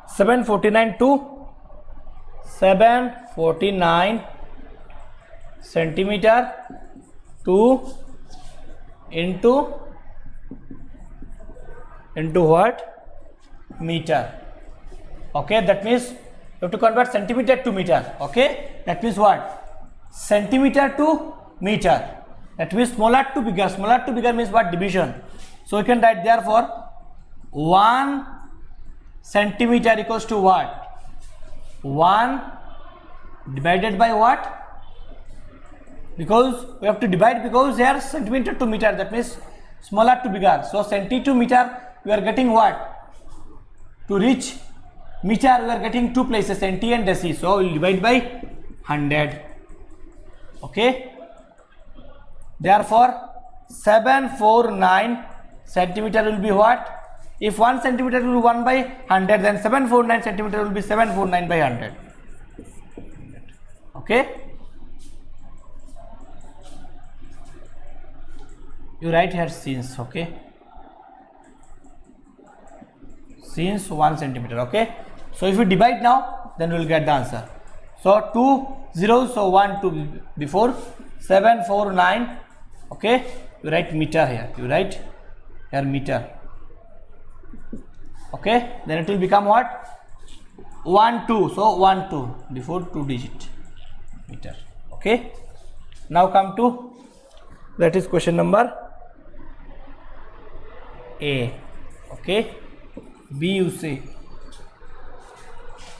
[SPEAKER 1] 749 centimeter to into what? Meter. Okay, that means you have to convert centimeter to meter. Okay, that means what? Centimeter to meter. That means smaller to bigger. Smaller to bigger means what? Division. So you can write therefore 1 centimeter equals to what? 1 divided by what? Because we have to divide, because here centimeter to meter, that means smaller to bigger. So centi to meter we are getting what? To reach meter we are getting two places, centi and deci. So we will divide by 100. Okay. Therefore 749 centimeter will be what? If 1 centimeter will be 1 by 100, then 749 centimeter will be 749 by 100. Okay. You write here since. Okay. Since 1 centimeter. Okay. So if you divide now, then we will get the answer. So 2 zeros, so 1 2 before 749. Okay. You write meter here. You write here meter. Okay, then it will become what? 1 2. So 1 2 before 2 digit meter. Okay. Now come to, that is question number A. Okay. B you say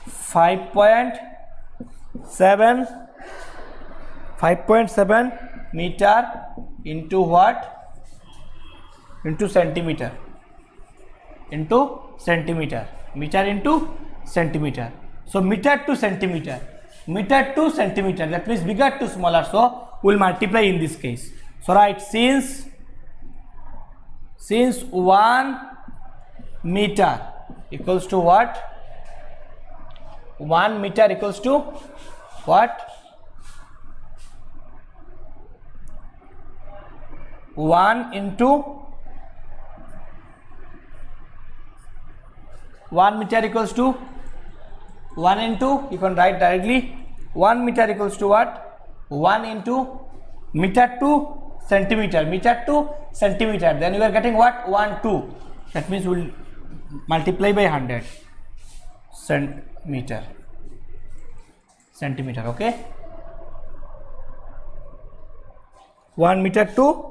[SPEAKER 1] 5.7 meter into what? Into centimeter. Into centimeter. Meter into centimeter. So meter to centimeter. Meter to centimeter. That means bigger to smaller. So we will multiply in this case. So write since 1 meter equals to what? 1 meter equals to what? 1 into 1 meter equals to 1 into, you can write directly 1 meter equals to what? 1 into meter to centimeter. Meter to centimeter. Then you are getting what? 1 2. That means we will multiply by 100. Centimeter. Okay. 1 meter to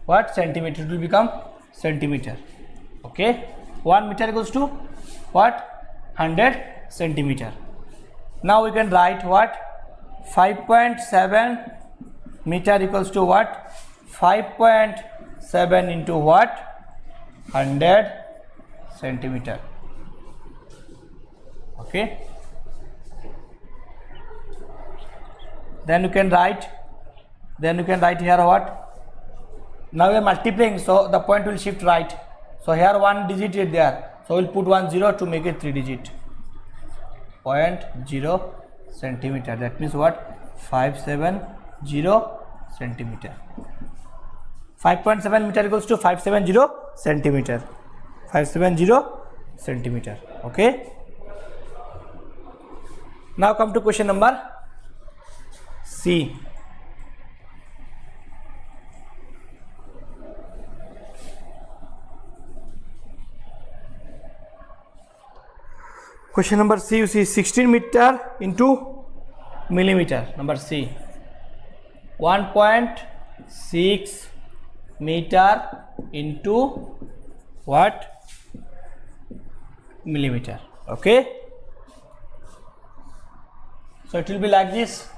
[SPEAKER 1] what? Centimeter. It will become centimeter. Okay. 1 meter equals to what? 100 centimeter. Now we can write what? 5.7 meter equals to what? 5.7 into what? 100 centimeter. Okay. Then you can write here what? Now we are multiplying, so the point will shift right. So here 1 digit is there, so we'll put 1 0 to make it 3 digit. 0.0 centimeter. That means what? 57 centimeter. 5.7 meter equals to 570 centimeter. 570 centimeter. Okay. Now come to question number C. Question number C, you see 16 meter into millimeter. Number C, 1.6 meter into what? Millimeter. Okay. So it will be like this,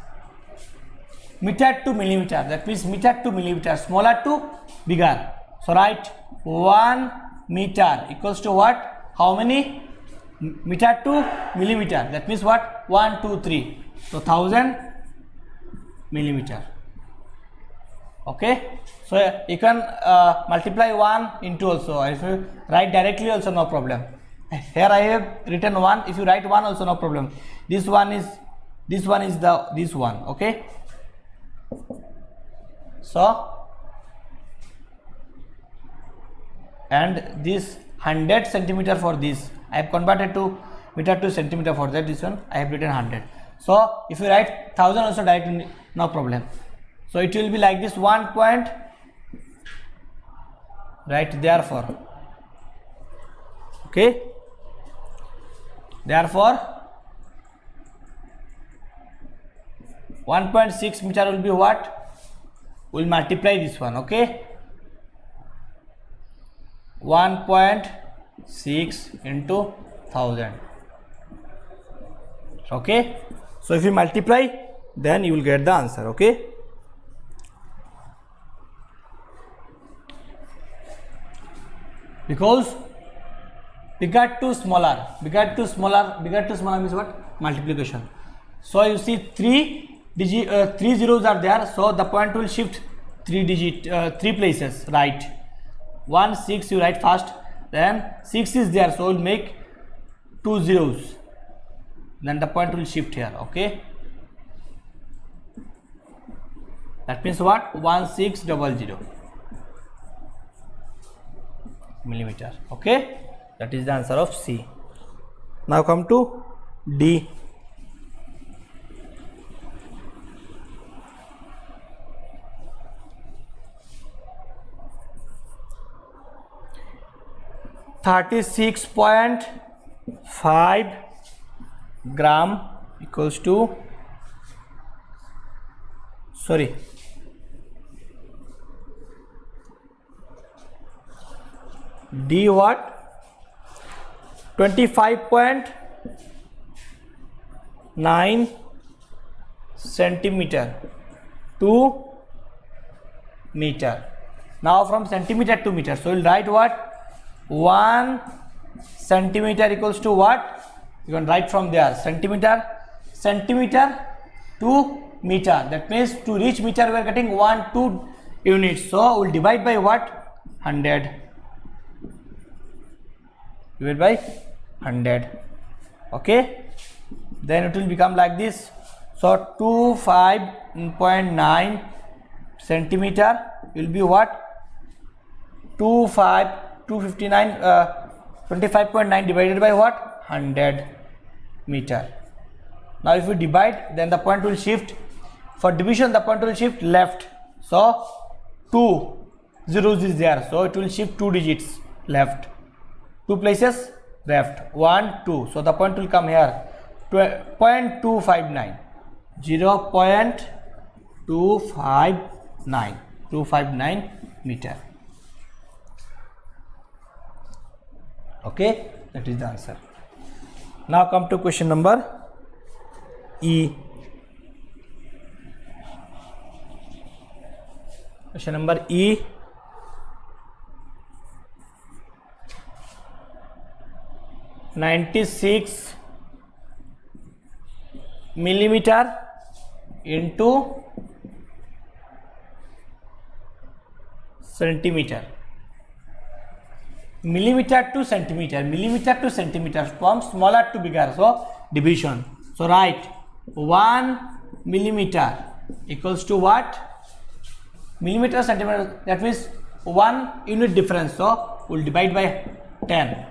[SPEAKER 1] meter to millimeter. That means meter to millimeter, smaller to bigger. So write 1 meter equals to what? How many? Meter to millimeter. That means what? 1, 2, 3. So 1000 millimeter. Okay. So you can multiply 1 into also. If you write directly also, no problem. Here I have written 1. If you write 1 also, no problem. This one is this one. Okay. So and this 100 centimeter for this, I have converted to meter to centimeter. For that, this one I have written 100. So if you write 1000 also directly, no problem. So it will be like this, 1 point, right? Therefore, okay, therefore 1.6 meter will be what? We'll multiply this one. Okay, 1.6 into 1000. Okay, so if you multiply, then you will get the answer. Okay, because bigger to smaller means what? Multiplication. So you see 3 zeros are there, so the point will shift 3 places, right? 1, 6 you write first, then 6 is there, so we'll make 2 zeros, then the point will shift here. Okay, that means what? 1600 millimeter. Okay, that is the answer of C. Now come to D. $36.5 gram equals to, sorry, D what? 25.9 centimeter to meter. Now from centimeter to meter, so we'll write what? 1 centimeter equals to what? You can write from there, centimeter to meter. That means to reach meter we are getting 2 units. So we'll divide by what? 100. Divide by 100. Okay, then it will become like this. So 25.9 centimeter will be what? 25.9 divided by what? 100 meter. Now if we divide, then the point will shift. For division, the point will shift left. So 2 zeros is there, so it will shift 2 digits left. 2 places left. 1, 2. So the point will come here. 0.259. 0.259 meter. Okay, that is the answer. Now come to question number E. Question number E. (96 millimeter into centimeter). Millimeter to centimeter, from smaller to bigger, so division. So write 1 millimeter equals to what? Millimeter centimeter, that means 1 unit difference, so we'll divide by 10.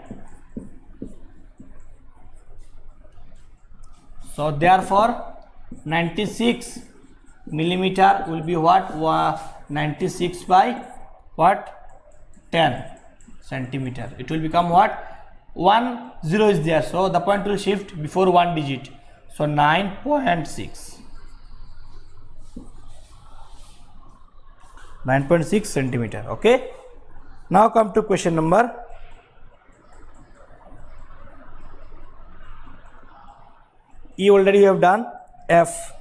[SPEAKER 1] So therefore 96 millimeter will be what? 96 by what? 10 centimeter. It will become what? 1 0 is there, so the point will shift before 1 digit, so 9.6. 9.6 centimeter. Okay, now come to question number E. Already you have done. F.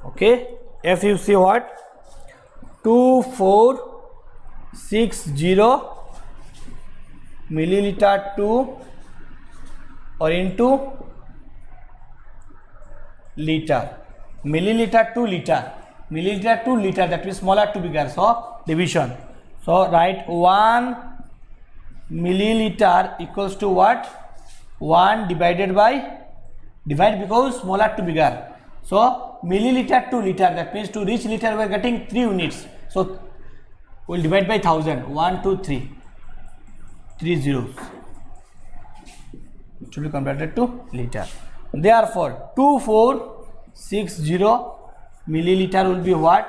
[SPEAKER 1] Okay, F you see what? 2460 milliliter to or into liter. Milliliter to liter. Milliliter to liter, that means smaller to bigger, so division. So write 1 milliliter equals to what? 1 divided by, divide because smaller to bigger. So milliliter to liter, that means to reach liter we are getting 3 units. So we will divide by 1000. 1, 2, 3. 3 zeros. It should be converted to liter. Therefore 2460 milliliter will be what?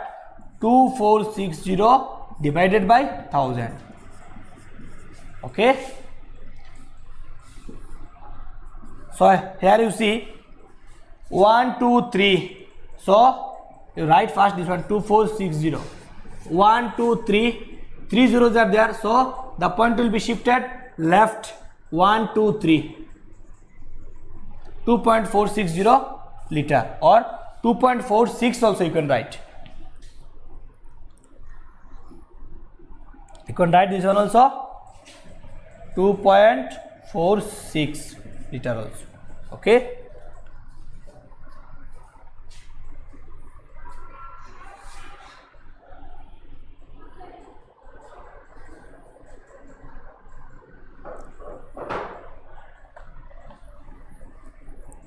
[SPEAKER 1] 2460 divided by 1000. Okay. So here you see 1, 2, 3. So you write first this one 2460. 1, 2, 3. 3 zeros are there. So the point will be shifted left. 1, 2, 3. 2.460 liter or 2.46 also you can write. You can write this one also 2.46 liter also. Okay.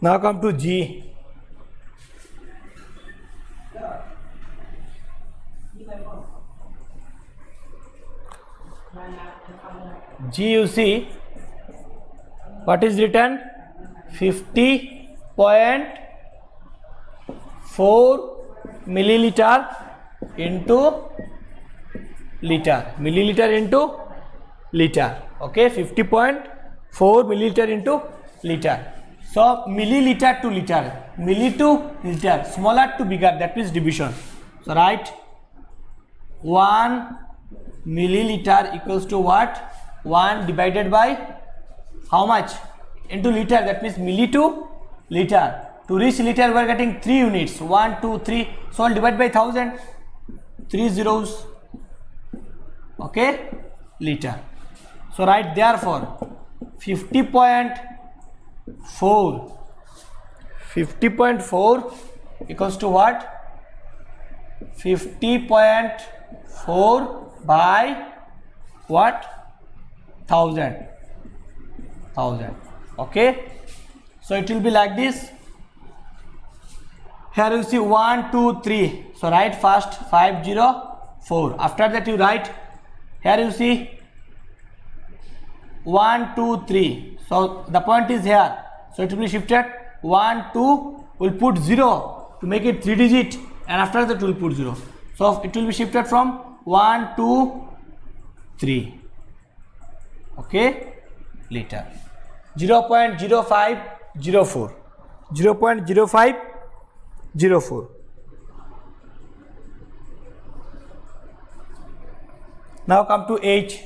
[SPEAKER 1] Now come to G. G you see what is written? 50.4 milliliter into liter. Milliliter into liter. Okay, 50.4 milliliter into liter. So milliliter to liter, milli to liter, smaller to bigger, that means division. So write 1 milliliter equals to what? 1 divided by how much? Into liter, that means milli to liter. To reach liter we are getting 3 units. 1, 2, 3. So I'll divide by 1000. 3 zeros. Okay, liter. So write therefore 50.4 equals to what? 50.4 by what? 1000. Okay, so it will be like this. Here you see 1, 2, 3. So write first 504. After that you write, here you see 1, 2, 3. So the point is here. So it will be shifted 1, 2. We'll put 0 to make it 3 digit, and after that we'll put 0. So it will be shifted from 1, 2, 3. Okay, liter. 0.0504. 0.0504. Now come to H.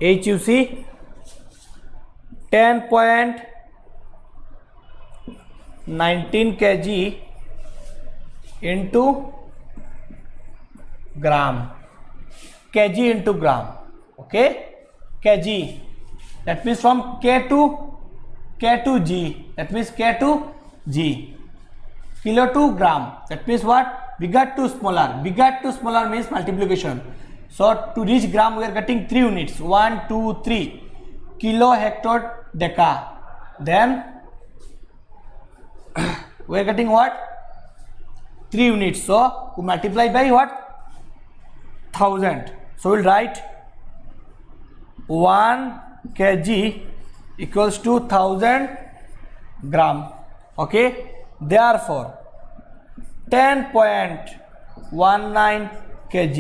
[SPEAKER 1] H you see 10.19 kg into gram. Kg into gram. Okay, kg. That means from K to K to G, that means K to G. Kilo to gram, that means what? Bigger to smaller. Bigger to smaller means multiplication. So to reach gram we are getting 3 units. 1, 2, 3. Kilo, hecto, deca. Then we are getting what? 3 units. So we multiply by what? 1000. So we'll write 1 kg equals to 1000 gram. Okay. Therefore 10.19 kg.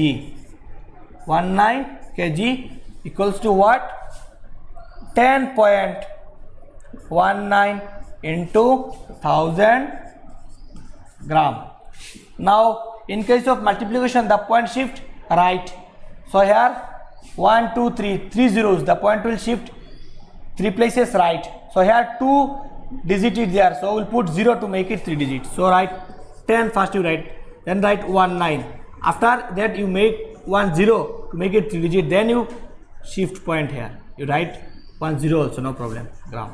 [SPEAKER 1] 19 kg equals to what? 10.19 into 1000 gram. Now in case of multiplication the point shift right. So here 1, 2, 3, 3 zeros, the point will shift 3 places right. So here 2 digit is there, so we'll put 0 to make it 3 digits. So write 10 first you write, then write 1 9. After that you make 1 0 to make it 3 digit, then you shift point here, you write 1 0 also, no problem, gram.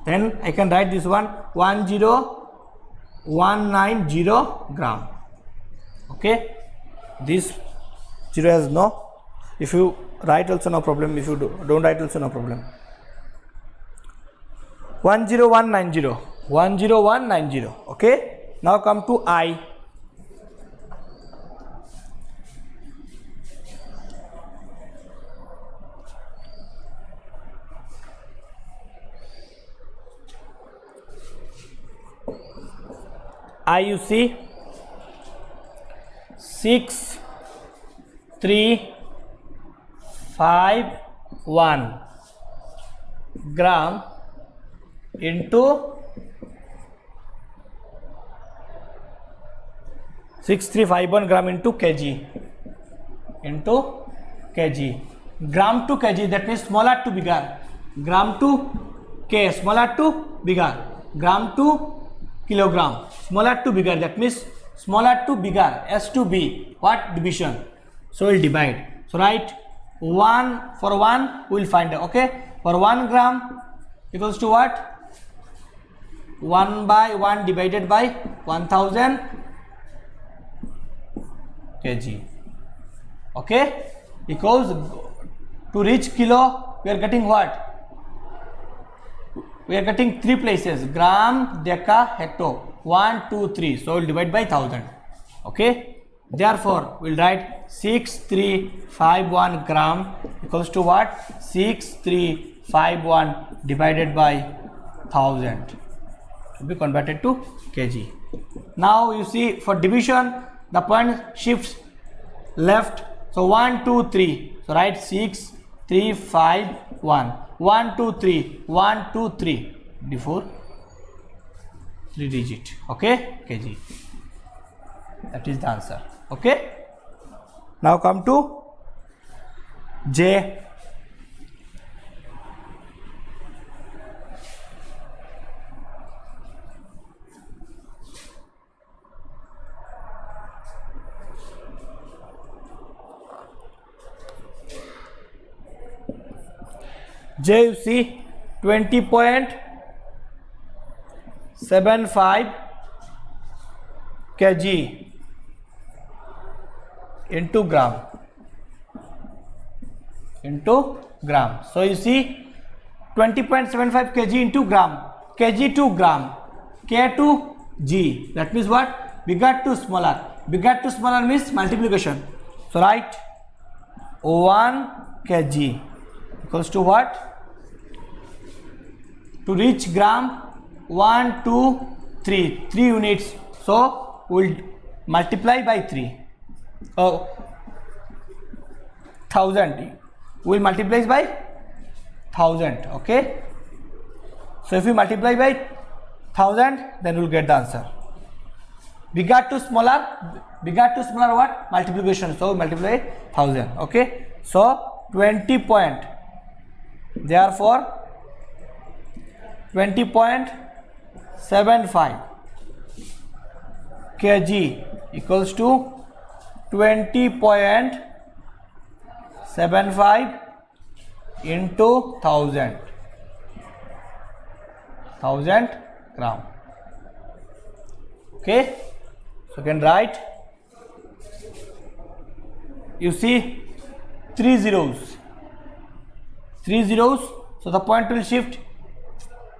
[SPEAKER 1] Then I can write this one 10190 gram. Okay, this 0 has no, if you write also no problem, if you don't write also no problem. 10190, 10190. Okay, now come to I. You see 6 3 5 1 gram into 6351 gram into kg, gram to kg, that means smaller to bigger, gram to k, smaller to bigger, gram to kilogram, smaller to bigger, that means smaller to bigger, S to B, what? Division. So we'll divide. So write 1 for 1 we will find out. Okay, for 1 gram equals to what? 1 by 1 divided by 1000 kg. Okay, equals, to reach kilo we are getting what? We are getting 3 places, gram, deca, hecto, 1 2 3. So we'll divide by 1000. Okay, therefore we'll write 6351 gram equals to what? 6351 divided by 1000 to be converted to kg. Now you see for division the point shifts left. So 1 2 3. So write 6 3 5 1. 1 2 3 1 2 3 before 3 digit. Okay, kg. That is the answer. Okay, now come to J. J, you see 20.75 kg into gram. So you see 20.75 kg into gram, kg to gram, K to G, that means what? Bigger to smaller. Bigger to smaller means multiplication. So write 1 kg equals to what? To reach gram 1 2 3, 3 units. So we'll multiply by 3. 1000. We'll multiply by 1000. Okay. So if we multiply by 1000, then we'll get the answer. Bigger to smaller what? Multiplication. So multiply 1000. Okay. So 20 point. Therefore 20.75 kg equals to 20.75 into 1000. 1000 gram. Okay, so you can write, you see 3 zeros, so the point will shift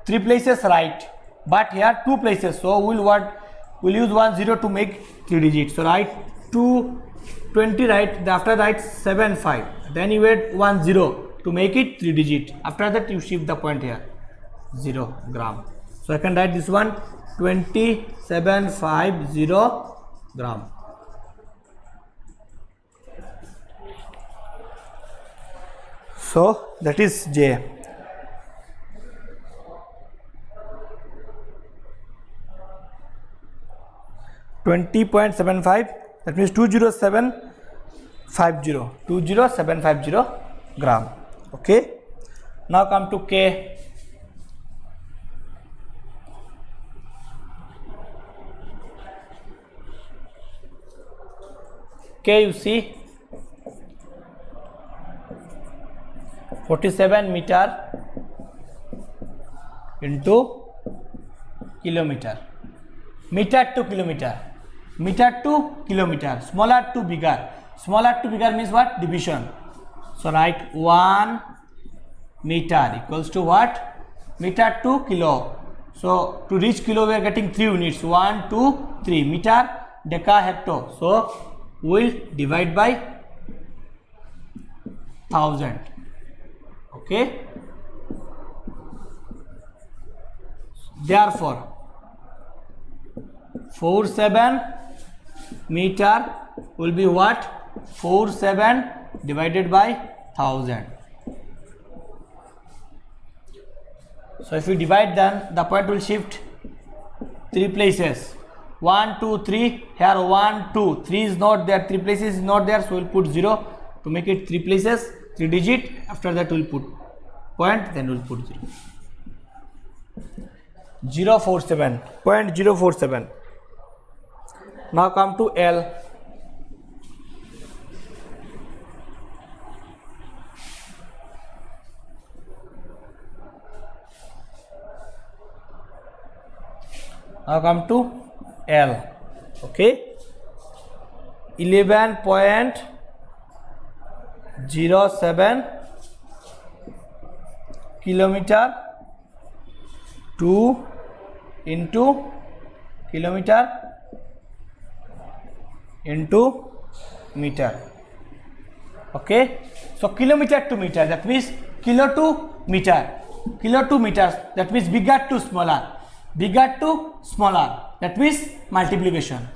[SPEAKER 1] 3 places right, but here 2 places, so we'll use 1 0 to make 3 digits. So write 220, right, after write 7 5, then you add 1 0 to make it 3 digit. After that you shift the point here 0 gram. So I can write this one 2750 gram. So that is J. $20.75, that means 20750 gram. Okay, now come to K. K, you see 47 meter into kilometer, meter to kilometer, smaller to bigger. Smaller to bigger means what? Division. So write 1 meter equals to what? Meter to kilo. So to reach kilo we are getting 3 units, 1 2 3, meter, deca, hecto. So we'll divide by 1000. Okay, therefore 47 meter will be what? 47 divided by 1000. So if we divide, then the point will shift 3 places, 1 2 3, here 1 2 3 is not there, 3 places is not there, so we'll put 0 to make it 3 places, 3 digit. After that we'll put point, then we'll put 0. 047, 0.047. Now come to L. Now come to L. Okay, 11.07 kilometer 2 into kilometer into meter. Okay, so kilometer to meter, that means kilo to meter, that means bigger to smaller, that means multiplication.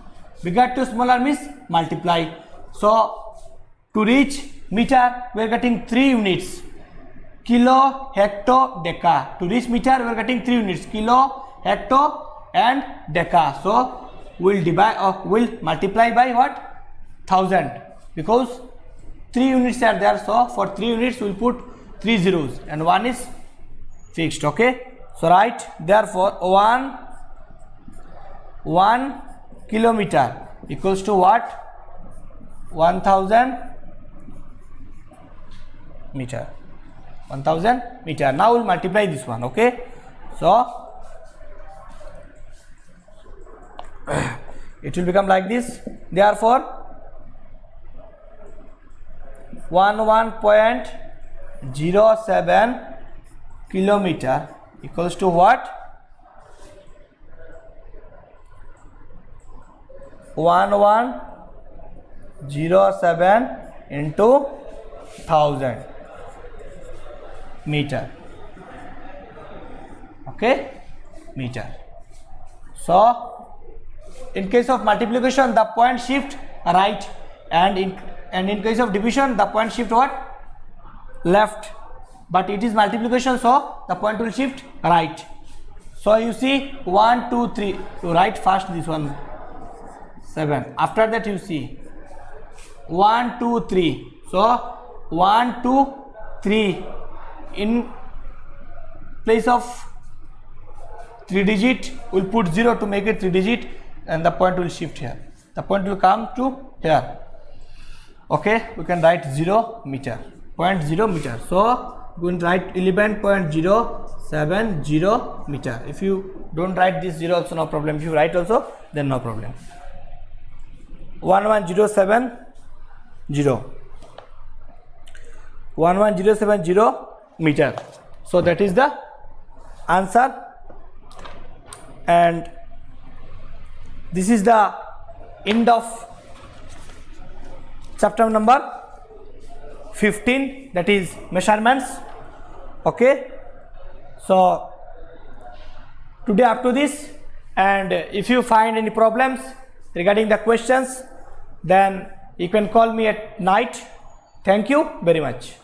[SPEAKER 1] Bigger to smaller means multiply. So to reach meter we are getting 3 units, kilo, hecto, deca. To reach meter we are getting 3 units, kilo, hecto and deca. So we'll divide or we'll multiply by what? 1000, because 3 units are there. So for 3 units we'll put 3 zeros and 1 is fixed. Okay, so write therefore 1 kilometer equals to what? 1000 meter. 1000 meter. Now we'll multiply this one. Okay, so it will become like this. Therefore 11.07 kilometer equals to what? 1107 into 1000 meter. Okay, meter. So in case of multiplication the point shift right, and in case of division the point shift what? Left. But it is multiplication, so the point will shift right. So you see 1 2 3, you write first this one 7. After that you see 1 2 3, so 1 2 3, in place of 3 digit we'll put 0 to make it 3 digit, and the point will shift here, the point will come to here. Okay, we can write 0 meter, 0.0 meter. So we will write 11.07 70 meter. If you don't write this 0 also no problem. If you write also, then no problem. 11070 11070 meter. So that is the answer, and this is the end of chapter number 15, that is measurements. Okay, so today up to this, and if you find any problems regarding the questions, then you can call me at night. Thank you very much.